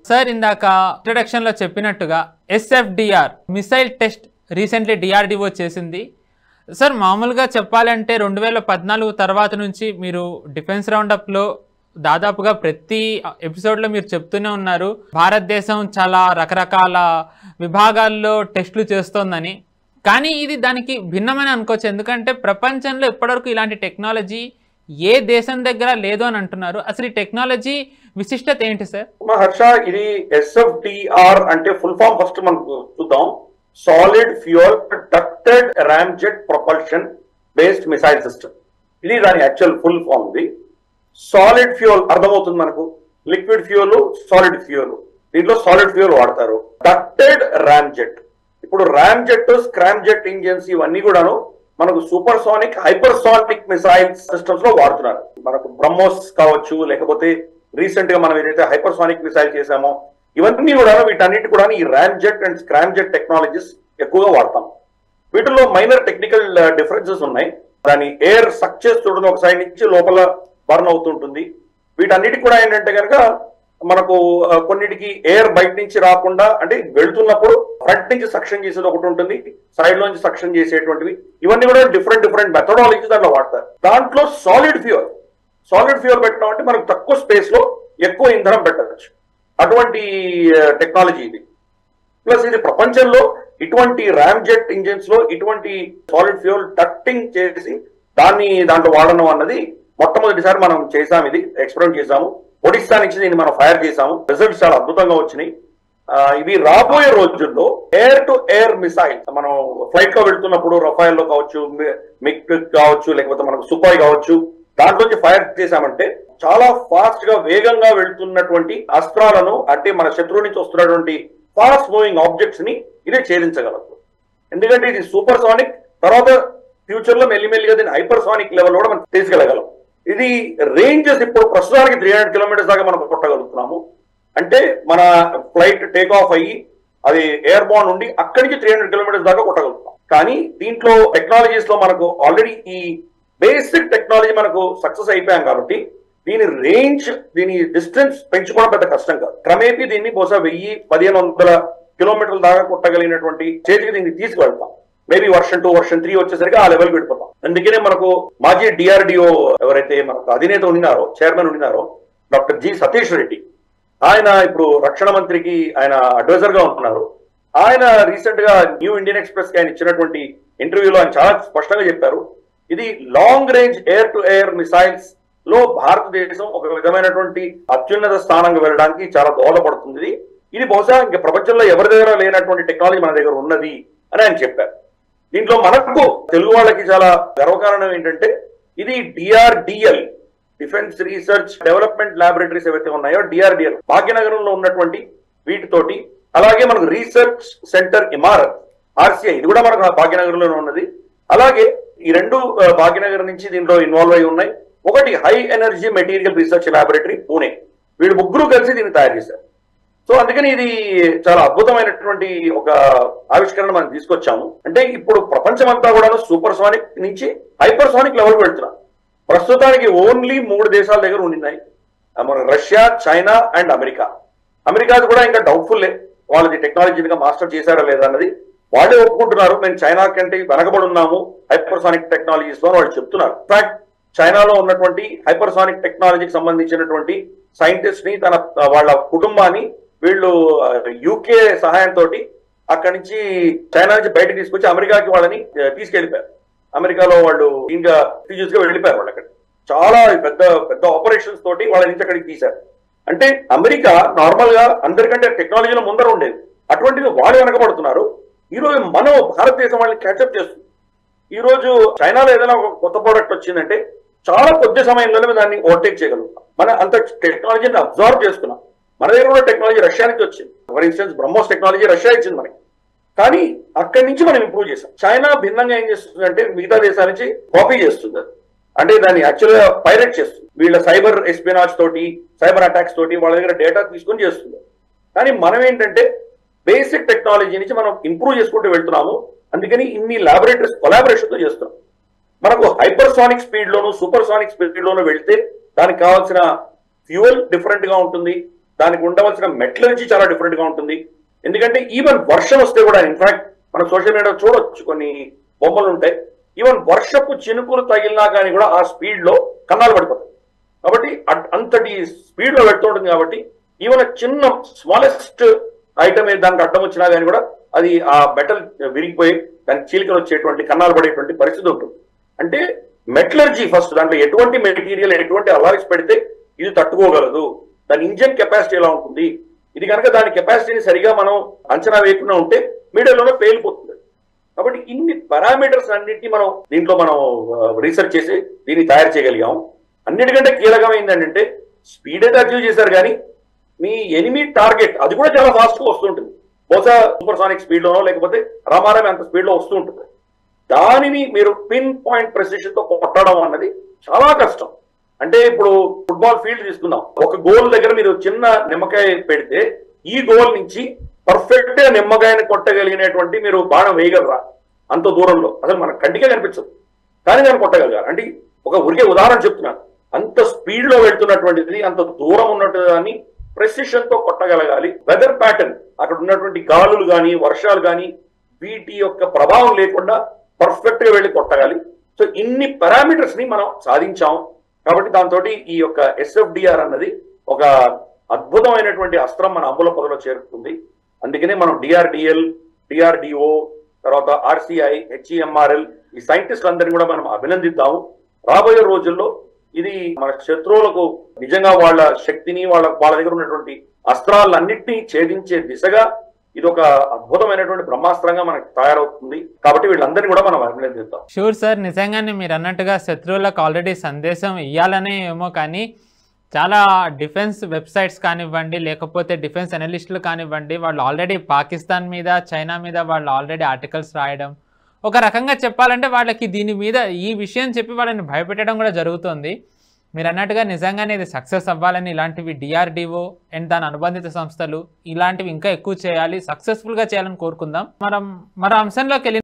Sir ఇందాక ఇంట్రడక్షన్లో చెప్పినట్టుగా ఎస్ఎఫ్డిఆర్ missile test recently DRDO చేసింది. సార్ మామూలుగా చెప్పాలంటే 2014 తర్వాత నుంచి మీరు డిఫెన్స్ రౌండప్లో దాదాపుగా ప్రతి ఎపిసోడ్లో మీరు చెప్తూనే ఉన్నారు భారతదేశం చాలా రకరకాల విభాగాల్లో టెస్టులు చేస్తోందని. కానీ ఇది దానికి భిన్నమని అనుకోవచ్చు, ఎందుకంటే ప్రపంచంలో ఇప్పటివరకు ఇలాంటి టెక్నాలజీ ఏ దేశం దగ్గర లేదు అని అంటున్నారు. అసలు ఈ టెక్నాలజీ విశిష్టత ఏంటి సార్? హర్ష, ఇది ఎస్ఎఫ్డిఆర్ అంటే ఫుల్ ఫామ్ ఫస్ట్ మనం చూద్దాం. Solid fuel ducted ramjet propulsion based missile system. ఇది దాని యాక్చువల్ ఫుల్ ఫామ్. ఇది సాలిడ్ ఫ్యూయల్ అర్థమవుతుంది మనకు, లిక్విడ్ ఫ్యూయల్, సాలిడ్ ఫ్యూయల్. దీంట్లో సాలిడ్ ఫ్యూయల్ వాడతారు. డక్టెడ్ రామ్జెట్, ఇప్పుడు రామ్జెట్, స్క్రామ్జెట్ ఇంజిన్స్ ఇవన్నీ కూడాను మనకు super sonic, hyper sonic missile systems లో వాడుతున్నారు. మనకు బ్రహ్మోస్ కావచ్చు, లేకపోతే రీసెంట్ గా మనం ఏదైతే హైపర్ సోనిక్ మిసైల్ చేసామో ఇవన్నీ కూడా వీటన్నిటి కూడా ఈ రామ్జెట్ అండ్ స్క్రామ్జెట్ టెక్నాలజీస్ ఎక్కువగా వాడతాం. వీటిలో మైనర్ టెక్నికల్ డిఫరెన్సెస్ ఉన్నాయి. దాని ఎయిర్ సక్ చేస్తుంటుంది, ఒక సైడ్ నుంచి లోపల బర్న్ అవుతుంటుంది. వీటన్నిటికి కూడా ఏంటంటే కనుక మనకు కొన్నిటికి ఎయిర్ బయట నుంచి రాకుండా, అంటే వెళ్తున్నప్పుడు ఫ్రంట్ నుంచి సక్షన్ చేసేది ఒకటి ఉంటుంది, సైడ్ నుంచి సక్షన్ చేసేటువంటివి. ఇవన్నీ కూడా డిఫరెంట్ మెథడాలజీ దాంట్లో వాడతారు. దాంట్లో సాలిడ్ ఫ్యూయల్ పెట్టడం అంటే మనకు తక్కువ స్పేస్ లో ఎక్కువ ఇంధనం పెట్టవచ్చు. అటువంటి టెక్నాలజీ ఇది. ప్లస్ ఇది ప్రపంచంలో ఇటువంటి రామ్జెట్ ఇంజిన్స్ లో ఇటువంటి సాలిడ్ ఫ్యూయల్ డక్టింగ్ చేసి దాంట్లో వాడడం అన్నది మొట్టమొదటిసారి మనం చేసాం. ఇది ఎక్స్పెరిమెంట్ చేసాము. ఒడిస్సా నుంచి దీన్ని మనం ఫైర్ చేసాము. రిజల్ట్స్ చాలా అద్భుతంగా వచ్చినాయి. ఇవి రాబోయే రోజుల్లో ఎయిర్ టు ఎయిర్ మిసైల్, మనం ఫ్లైట్ లో వెళ్తున్నప్పుడు రఫైల్ లో కావచ్చు, మిగ్ కావచ్చు, లేకపోతే మనకు సుఖాయ్ కావచ్చు, దాంట్లోంచి ఫైర్ చేశామంటే చాలా ఫాస్ట్ గా వేగంగా వెళ్తున్నటువంటి అస్త్రాలను, అంటే మన శత్రువు నుంచి వస్తున్నటువంటి ఫాస్ట్ మూవింగ్ ఆబ్జెక్ట్స్ ని ఇదే ఛేదించగలదు. ఎందుకంటే ఇది సూపర్ సోనిక్, తర్వాత ఫ్యూచర్ లో మెల్లిమెల్లిగా దీన్ని హైపర్ సోనిక్ లెవెల్ కూడా మనం తీసుకెళ్ళగలం. ఇది రేంజెస్ ఇప్పుడు ప్రస్తుతానికి 300 కిలోమీటర్స్ దాకా మనం కొట్టగలుగుతున్నాము. అంటే మన ఫ్లైట్ టేక్ ఆఫ్ అయ్యి అది ఎయిర్ బాన్ ఉండి అక్కడి నుంచి 300 కిలోమీటర్స్ దాకా కొట్టగలుగుతాం. కానీ దీంట్లో టెక్నాలజీస్ లో మనకు ఆల్రెడీ ఈ బేసిక్ టెక్నాలజీ మనకు సక్సెస్ అయిపోయాం కాబట్టి దీని రేంజ్, దీని డిస్టెన్స్ పెంచుకోవడం పెద్ద కష్టం కాదు. క్రమేపీ దీన్ని బహుశా 1000-1500 కిలోమీటర్ల దాకా కొట్టగలిగినటువంటి స్టేజ్కి దీన్ని తీసుకువెళ్తాం. మేబీ వర్షన్ 2, వర్షన్ 3 వచ్చేసరికి ఆ లెవెల్కి వెళ్ళిపోతాం. అందుకనే మనకు మాజీ డిఆర్డిఓ ఎవరైతే మనకు అధినేత ఉన్నారో, చైర్మన్ ఉన్నారో, డాక్టర్ జి సతీష్ రెడ్డి, ఆయన ఇప్పుడు రక్షణ మంత్రికి ఆయన అడ్వైజర్ గా ఉంటున్నారు. ఆయన రీసెంట్ గా న్యూ ఇండియన్ ఎక్స్ప్రెస్ కి ఆయన ఇచ్చినటువంటి ఇంటర్వ్యూలో ఆయన చాలా స్పష్టంగా చెప్పారు, ఇది long range air to air missiles లో భారతదేశం ఒక విధమైనటువంటి అత్యున్నత స్థానంగా వెళ్ళడానికి చాలా దోహదపడుతుంది. ఇది బహుశా ఇంకా ప్రపంచంలో ఎవరి దగ్గర లేనటువంటి టెక్నాలజీ మన దగ్గర ఉన్నది అని ఆయన చెప్పారు. దీంట్లో మనకు తెలుగు వాళ్ళకి చాలా గర్వకారణం ఏంటంటే ఇది DRDL, defence research development laboratories ఏవైతే ఉన్నాయో డిఆర్డిఎల్ భాగ్యనగరంలో ఉన్నటువంటి వీటితోటి, అలాగే మనకు రీసెర్చ్ సెంటర్ ఇమారత్ ఆర్సిఐ ఇది కూడా మనకు భాగ్యనగరంలోనే ఉన్నది. అలాగే ఈ రెండు భాగ్యనగర్ నుంచి దీంట్లో ఇన్వాల్వ్ అయి ఉన్నాయి. ఒకటి high energy material research laboratory Pune, వీళ్ళు ముగ్గురు కలిసి దీన్ని తయారు చేశారు. సో అందుకని ఇది చాలా అద్భుతమైనటువంటి ఒక ఆవిష్కరణ మనం తీసుకొచ్చాము. అంటే ఇప్పుడు ప్రపంచం అంతా కూడా సూపర్ సోనిక్ నుంచి హైపర్ సోనిక్ లెవెల్కి వెళ్తున్నాం. ప్రస్తుతానికి ఓన్లీ 3 దేశాల దగ్గర ఉన్నాయి, మన రష్యా, చైనా అండ్ అమెరికా. అమెరికాది కూడా ఇంకా డౌట్ఫుల్లే, వాళ్ళది టెక్నాలజీగా మాస్టర్ చేశారా లేదా అన్నది. వాళ్ళే ఒప్పుకుంటున్నారు, మేము చైనా కంటే వెనకబడి ఉన్నాము హైపర్ సోనిక్ టెక్నాలజీస్ లో వాళ్ళు చెప్తున్నారు. ఇన్ఫాక్ట్ చైనాలో ఉన్నటువంటి హైపర్ సోనిక్ టెక్నాలజీకి సంబంధించినటువంటి సైంటిస్ట్ ని, వాళ్ళ కుటుంబాన్ని వీళ్ళు యూకే సహాయంతో అక్కడి నుంచి చైనా నుంచి బయటకు తీసుకొచ్చి అమెరికాకి వాళ్ళని తీసుకెళ్లిపోయారు. అమెరికాలో వాళ్ళు ఇంకా రిఫ్యూజీస్ గా వెళ్ళిపోయారు. వాళ్ళు అక్కడ చాలా పెద్ద ఆపరేషన్స్ తోటి వాళ్ళ నుంచి అక్కడికి తీశారు. అంటే అమెరికా నార్మల్ గా అందరికంటే టెక్నాలజీలో ముందర ఉండేది, అటువంటిది వాళ్ళు వెనకబడుతున్నారు. ఈ రోజు మనం భారతదేశం వాళ్ళని క్యాచప్ చేస్తుంది. ఈ రోజు చైనాలో ఏదైనా ఒక కొత్త ప్రోడక్ట్ వచ్చిందంటే చాలా కొద్ది సమయంలోనే దాన్ని ఓవర్టేక్ చేయగలుగుతాం. మనం అంత టెక్నాలజీని అబ్జర్వ్ చేసుకున్నాం. మన దగ్గర కూడా టెక్నాలజీ రష్యా నుంచి వచ్చింది. For instance BrahMos technology Russia ఇచ్చింది మనకి, కానీ అక్కడి నుంచి మనం ఇంప్రూవ్ చేసాం. చైనా భిన్నంగా ఏం చేస్తుంది అంటే మిగతా దేశాల నుంచి కాపీ చేస్తుంది. అంటే దాన్ని యాక్చువల్గా పైరేట్ చేస్తుంది. వీళ్ళ సైబర్ ఎస్పినాజ్ తోటి, సైబర్ అటాక్స్ తోటి వాళ్ళ దగ్గర డేటా తీసుకొని చేస్తుంది. కానీ మనం ఏంటంటే బేసిక్ టెక్నాలజీ నుంచి మనం ఇంప్రూవ్ చేసుకుంటూ వెళ్తున్నాము. అందుకని ఇన్ని ల్యాబొరేటరీస్ కొలాబరేషన్తో చేస్తున్నాం. మనకు హైపర్ సోనిక్ స్పీడ్ లోను, సూపర్ సోనిక్ స్పీడ్ లోను వెళ్తే దానికి కావాల్సిన ఫ్యూయల్ డిఫరెంట్ గా ఉంటుంది, దానికి ఉండవలసిన మెటలర్జీ చాలా డిఫరెంట్ గా ఉంటుంది. ఎందుకంటే ఈవెన్ వర్షం వస్తే కూడా, ఇన్ఫాక్ట్ మనం సోషల్ మీడియా చూడొచ్చు, కొన్ని బొమ్మలు ఉంటాయి, ఈవెన్ వర్షపు చినుకులు తగిలినా కానీ కూడా ఆ స్పీడ్ లో కన్నాలు పడిపోతాయి. కాబట్టి అంతటి స్పీడ్ లో వెళ్తూ ఉంటుంది. కాబట్టి ఈవెన్ చిన్న స్మాలెస్ట్ ఐటమ్ దానికి అడ్డం వచ్చినా కానీ కూడా అది ఆ మెటల్ విరిగిపోయి దానికి చీలికలు వచ్చేటువంటి కన్నాలు పడేటువంటి పరిస్థితి ఉంటుంది. అంటే మెటలర్జీ ఫస్ట్, దాంట్లో ఎటువంటి మెటీరియల్ ఎటువంటి అలారిక్స్ పెడితే ఇది తట్టుకోగలదు, దాని ఇంజన్ కెపాసిటీ ఎలా ఉంటుంది, ఇది కనుక దాని కెపాసిటీని సరిగా మనం అంచనా వేయకుండా ఉంటే మీడియాలోనే పేలిపోతుంది. కాబట్టి ఇన్ని పారామీటర్స్ అన్నింటినీ మనం దీంట్లో మనం రీసెర్చ్ చేసి దీన్ని తయారు చేయగలిగాం. అన్నిటికంటే కీలకమైంది ఏంటంటే స్పీడ్ అయితే అచీవ్ చేశారు, కానీ మీ ఎనిమీ టార్గెట్ అది కూడా చాలా ఫాస్ట్ గా వస్తుంటుంది. బహుశా సూపర్సానిక్ స్పీడ్ లోనో లేకపోతే రామారామి అంత స్పీడ్ లో వస్తూ ఉంటుంది. దానిని మీరు పిన్ పాయింట్ ప్రెసిషన్ తో కొట్టడం అన్నది చాలా కష్టం. అంటే ఇప్పుడు ఫుట్బాల్ ఫీల్డ్ తీసుకుందాం, ఒక గోల్ దగ్గర మీరు చిన్న నిమ్మకాయ పెడితే ఈ గోల్ నుంచి పర్ఫెక్ట్ గా నిమ్మకాయని కొట్టగలిగినటువంటి మీరు బాణం వేయగలరా? అంత దూరంలో అసలు మన కంటికే కనిపించదు, కానీ దాన్ని కొట్టగలగాలి. అంటే ఒక ఊరికే ఉదాహరణ చెప్తున్నాను, అంత స్పీడ్ లో వెళ్తున్నటువంటిది, అంత దూరం ఉన్నట్టు దాన్ని ప్రెసిషన్ తో కొట్టగలగాలి. వెదర్ ప్యాటర్న్, అక్కడ ఉన్నటువంటి గాలులు కానీ వర్షాలు కానీ వీటి యొక్క ప్రభావం లేకుండా పర్ఫెక్ట్ గా వెళ్ళి కొట్టగాలి. సో ఇన్ని పారామీటర్స్ ని మనం సాధించాం. కాబట్టి దాంతో ఈ యొక్క SFDR అన్నది ఒక అద్భుతమైనటువంటి అస్త్రం మన అంబుల పొదలో చేరుతుంది. అందుకనే మనం DRDL, DRDO, తర్వాత RCI, HEMRL ఈ సైంటిస్టులు అందరినీ కూడా మనం అభినందిద్దాము. రాబోయే రోజుల్లో ఇది మన శత్రువులకు నిజంగా వాళ్ళ శక్తిని వాళ్ళ దగ్గర ఉన్నటువంటి అస్త్రాలన్నింటినీ ఛేదించే దిశగా ఇది ఒక అద్భుతమైనటువంటి బ్రహ్మాస్త్రంగా మనకు తయారవుతుంది. కాబట్టి వీళ్ళందరినీ కూడా మనం అభినందిద్దాం. షూర్ సార్, నిజంగానే మీరు అన్నట్టుగా శత్రువులకు ఆల్రెడీ సందేశం ఇవ్వాలనే ఏమో, కానీ చాలా డిఫెన్స్ వెబ్సైట్స్ కానివ్వండి, లేకపోతే డిఫెన్స్ అనలిస్టులు కానివ్వండి, వాళ్ళు ఆల్రెడీ పాకిస్తాన్ మీద, చైనా మీద వాళ్ళు ఆల్రెడీ ఆర్టికల్స్ రాయడం, ఒక రకంగా చెప్పాలంటే వాళ్ళకి దీని మీద ఈ విషయం చెప్పి వాళ్ళని భయపెట్టడం కూడా జరుగుతుంది. మీరు అన్నట్టుగా నిజంగానే ఇది సక్సెస్ అవ్వాలని ఇలాంటివి DRDO అండ్ దాని అనుబంధిత సంస్థలు ఇలాంటివి ఇంకా ఎక్కువ చేయాలి, సక్సెస్ఫుల్గా చేయాలని కోరుకుందాం. మరో అంశంలోకి వెళ్ళి